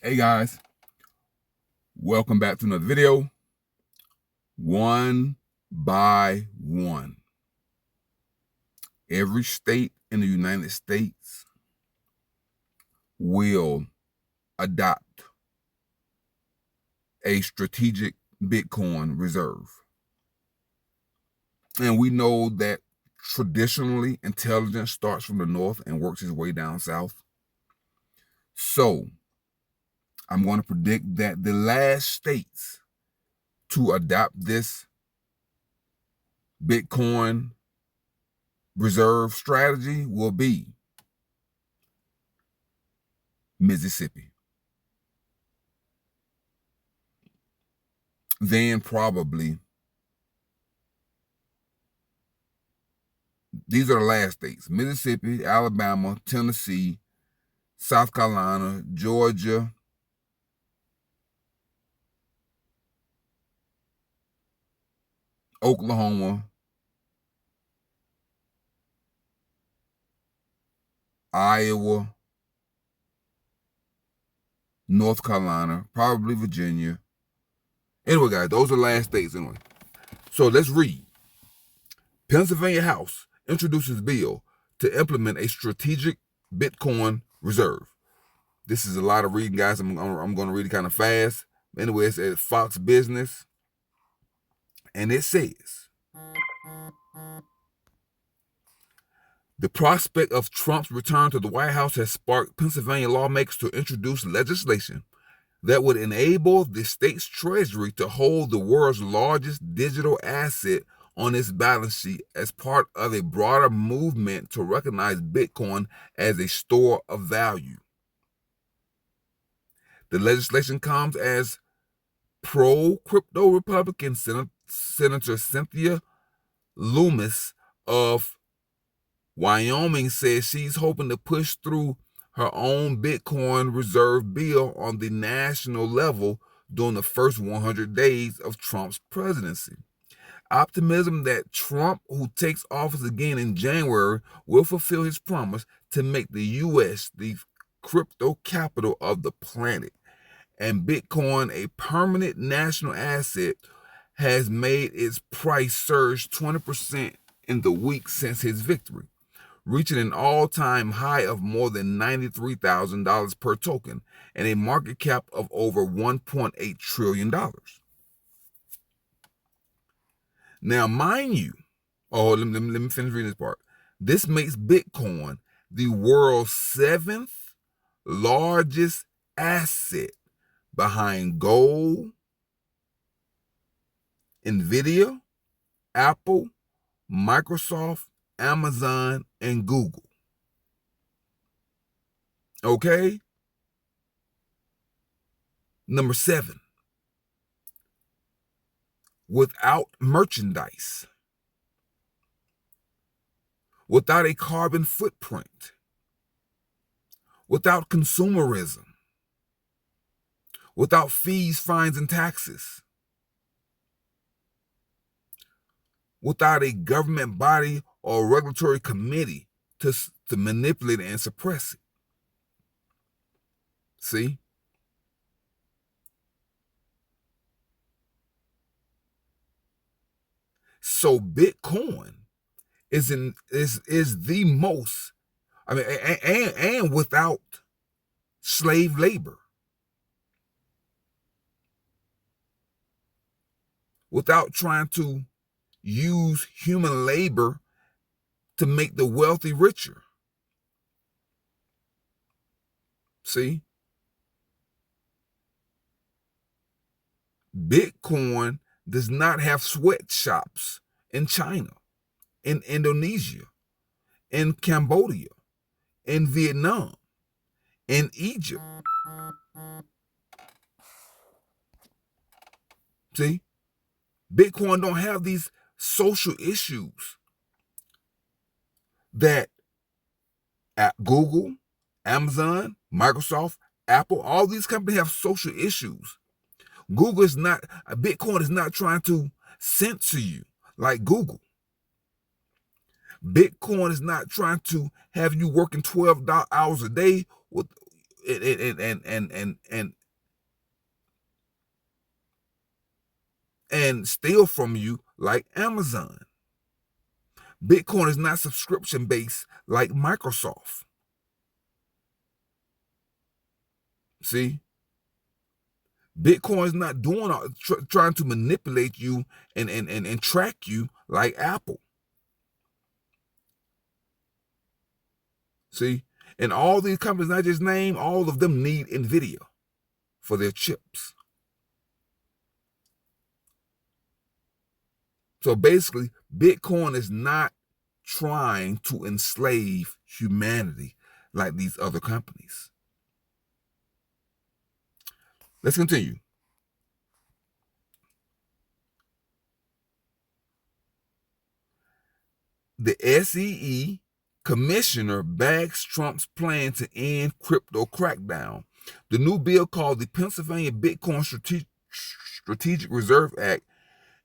Hey guys, welcome back to another video. One by one, every state in the United States will adopt a strategic Bitcoin reserve. And we know that traditionally intelligence starts from the north and works its way down south. So I'm going to predict that the last states to adopt this Bitcoin reserve strategy will be Mississippi. Then probably, these are the last states: Mississippi, Alabama, Tennessee, South Carolina, Georgia, Oklahoma, Iowa, North Carolina, probably Virginia. Anyway, guys, those are the last states anyway. So let's read. Pennsylvania House introduces bill to implement a strategic Bitcoin reserve. This is a lot of reading, guys. I'm going to read it kind of fast. Anyway, it's at Fox Business. And it says, the prospect of Trump's return to the White House has sparked Pennsylvania lawmakers to introduce legislation that would enable the state's Treasury to hold the world's largest digital asset on its balance sheet as part of a broader movement to recognize Bitcoin as a store of value. The legislation comes as pro-crypto Republican Senator Cynthia Loomis of Wyoming says she's hoping to push through her own Bitcoin reserve bill on the national level during the first 100 days of Trump's presidency. Optimism that Trump, who takes office again in January, will fulfill his promise to make the U.S. the crypto capital of the planet and Bitcoin a permanent national asset has made its price surge 20% in the week since his victory, reaching an all-time high of more than $93,000 per token and a market cap of over $1.8 trillion. Now, mind you, let me finish reading this part. This makes Bitcoin the world's seventh largest asset behind gold, Nvidia, Apple, Microsoft, Amazon, and Google. Okay? Number 7, without merchandise, without a carbon footprint, without consumerism, without fees, fines, and taxes, without a government body or regulatory committee to manipulate and suppress it. See? So Bitcoin is the most, and without slave labor, without trying to use human labor to make the wealthy richer. See? Bitcoin does not have sweatshops in China, in Indonesia, in Cambodia, in Vietnam, in Egypt. See? Bitcoin don't have these social issues that at Google, Amazon, Microsoft, Apple, all these companies have social issues. Bitcoin is not trying to censor you like Google. Bitcoin is not trying to have you working 12 hours a day and steal from you like Amazon. Bitcoin is not subscription based like Microsoft. See, Bitcoin is not doing trying to manipulate you and track you like Apple. See, and all these companies I just named, all of them need NVIDIA for their chips. So basically, Bitcoin is not trying to enslave humanity like these other companies. Let's continue. The SEC commissioner backs Trump's plan to end crypto crackdown. The new bill, called the Pennsylvania Bitcoin Strategic Reserve Act,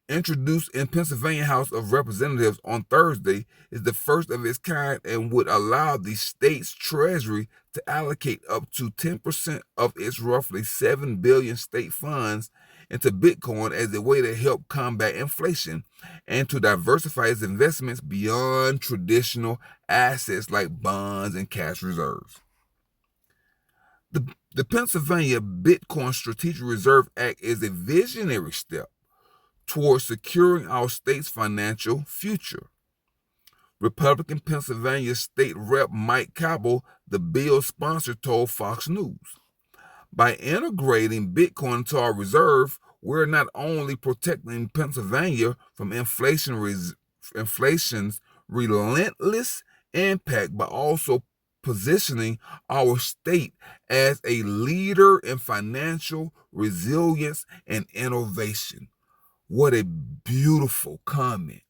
introduced in Pennsylvania House of Representatives on Thursday, is the first of its kind and would allow the state's Treasury to allocate up to 10% of its roughly $7 billion state funds into Bitcoin as a way to help combat inflation and to diversify its investments beyond traditional assets like bonds and cash reserves. The Pennsylvania Bitcoin Strategic Reserve Act is a visionary step towards securing our state's financial future. Republican Pennsylvania State Rep Mike Cabell, the bill's sponsor, told Fox News, by integrating Bitcoin into our reserve, we're not only protecting Pennsylvania from inflation's relentless impact, but also positioning our state as a leader in financial resilience and innovation. What a beautiful comment.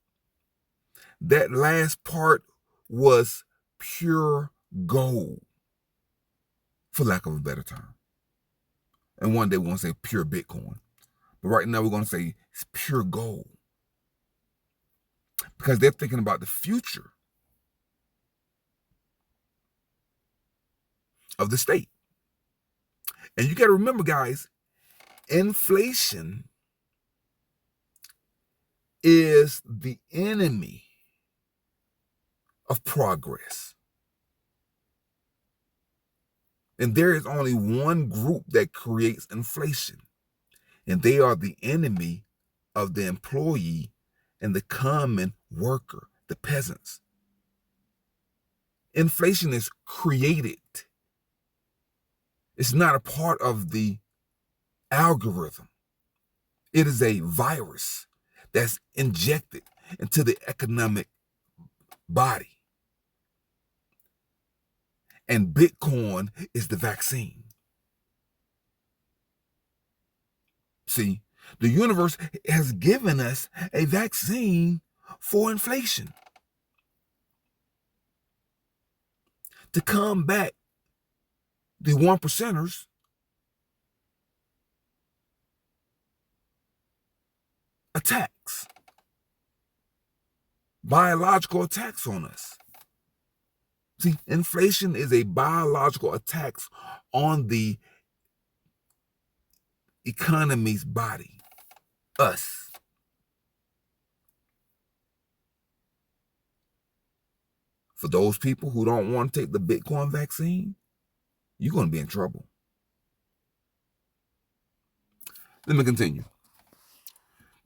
That last part was pure gold, for lack of a better term. And one day we're going to say pure Bitcoin. But right now we're going to say it's pure gold. Because they're thinking about the future of the state. And you got to remember, guys, inflation is the enemy of progress. And there is only one group that creates inflation, and they are the enemy of the employee and the common worker, the peasants. Inflation is created. It's not a part of the algorithm. It is a virus that's injected into the economic body. And Bitcoin is the vaccine. See, the universe has given us a vaccine for inflation to combat the 1%ers attacks, biological attacks on us. See, inflation is a biological attack on the economy's body, us. For those people who don't want to take the Bitcoin vaccine, you're going to be in trouble. Let me continue.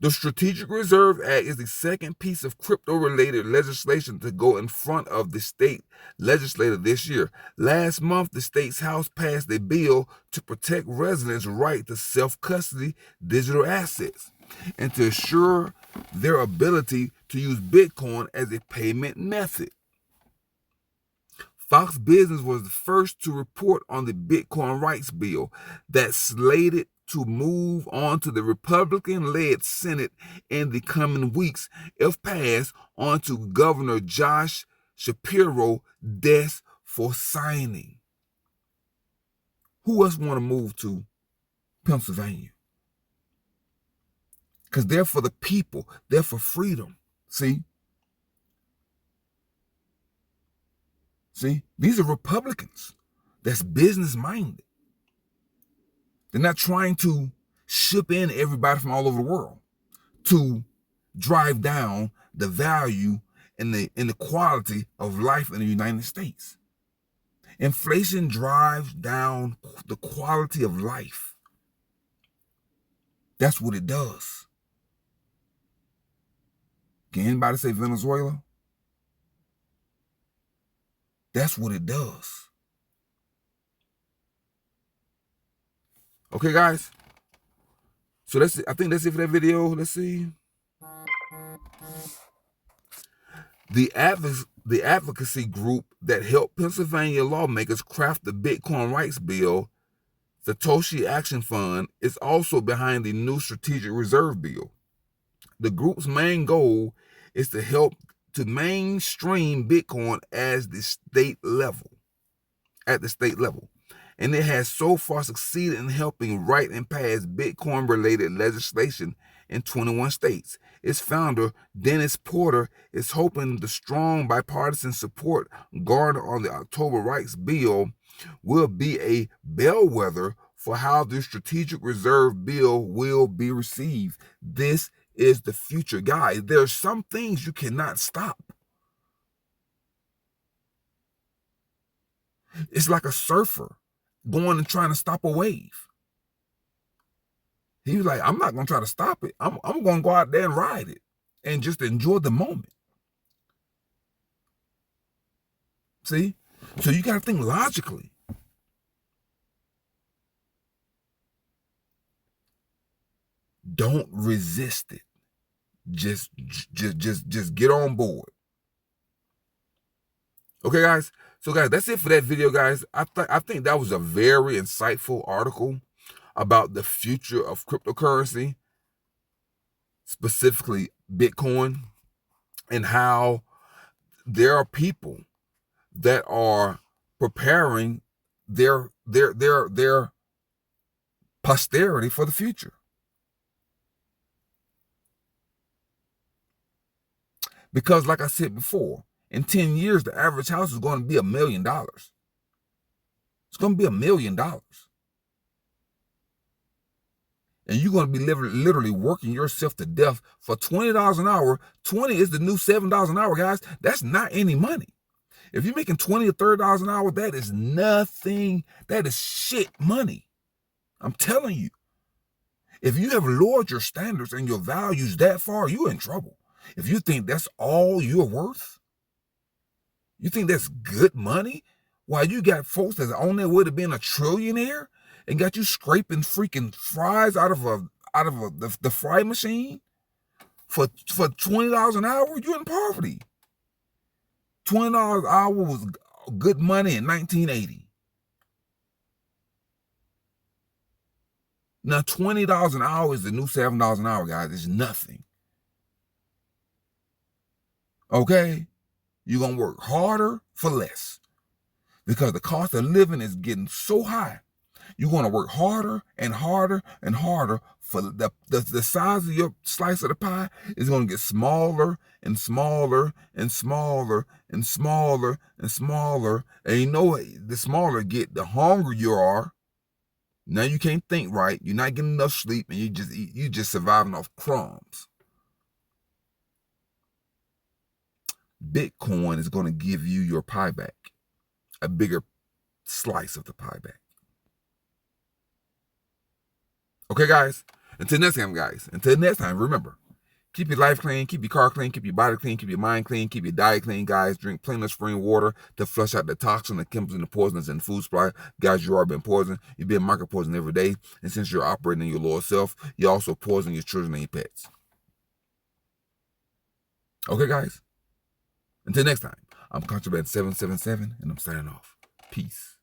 The Strategic Reserve Act is the second piece of crypto-related legislation to go in front of the state legislature this year. Last month, the state's House passed a bill to protect residents' right to self-custody digital assets and to assure their ability to use Bitcoin as a payment method. Fox Business was the first to report on the Bitcoin rights bill that's slated to move on to the Republican-led Senate in the coming weeks, if passed, on to Governor Josh Shapiro's desk for signing. Who else want to move to Pennsylvania? Because they're for the people. They're for freedom. See, these are Republicans that's business minded. They're not trying to ship in everybody from all over the world to drive down the value and the quality of life in the United States. Inflation drives down the quality of life. That's what it does. Can anybody say Venezuela? That's what it does. Okay, guys. So I think that's it for that video. Let's see. The advocacy group that helped Pennsylvania lawmakers craft the Bitcoin rights bill, Satoshi Action Fund, is also behind the new strategic reserve bill. The group's main goal is to help to mainstream Bitcoin at the state level. And it has so far succeeded in helping write and pass Bitcoin-related legislation in 21 states. Its founder, Dennis Porter, is hoping the strong bipartisan support garnered on the October rights bill will be a bellwether for how the strategic reserve bill will be received. This is the future, guys. There are some things you cannot stop. It's like a surfer going and trying to stop a wave. He was like, I'm not going to try to stop it. I'm going to go out there and ride it and just enjoy the moment. See? So you got to think logically. Don't resist it. Just get on board. Okay, guys? So, guys, that's it for that video, guys. I think that was a very insightful article about the future of cryptocurrency, specifically Bitcoin, and how there are people that are preparing their posterity for the future. Because, like I said before, in 10 years, the average house is going to be $1 million. It's going to be $1 million. And you're going to be literally working yourself to death for $20 an hour. 20 is the new $7 an hour, guys. That's not any money. If you're making $20 or $30 an hour, that is nothing. That is shit money. I'm telling you. If you have lowered your standards and your values that far, you're in trouble. If you think that's all you're worth, you think that's good money, while you got folks that's on their way to being a trillionaire and got you scraping freaking fries out of the fry machine for $20 an hour, you're in poverty. $20 an hour was good money in 1980. Now $20 an hour is the new $7 an hour, guys. It's nothing. Okay? You're going to work harder for less because the cost of living is getting so high. You're going to work harder and harder and harder for the size of your slice of the pie is going to get smaller and smaller and smaller and smaller and smaller. And you know, the smaller it get, the hungrier you are. Now you can't think right. You're not getting enough sleep, and you just surviving off crumbs. Bitcoin is going to give you your pie back, a bigger slice of the pie back. Okay, guys? Until next time, remember, keep your life clean, keep your car clean, keep your body clean, keep your mind clean, keep your diet clean, guys. Drink plenty of spring water to flush out the toxin, the chemicals, and the poisons in the food supply. Guys, you are being poisoned. You're being micro-poisoned every day. And since you're operating in your lower self, you're also poisoning your children and your pets. Okay, guys? Until next time, I'm Contraband 777, and I'm signing off. Peace.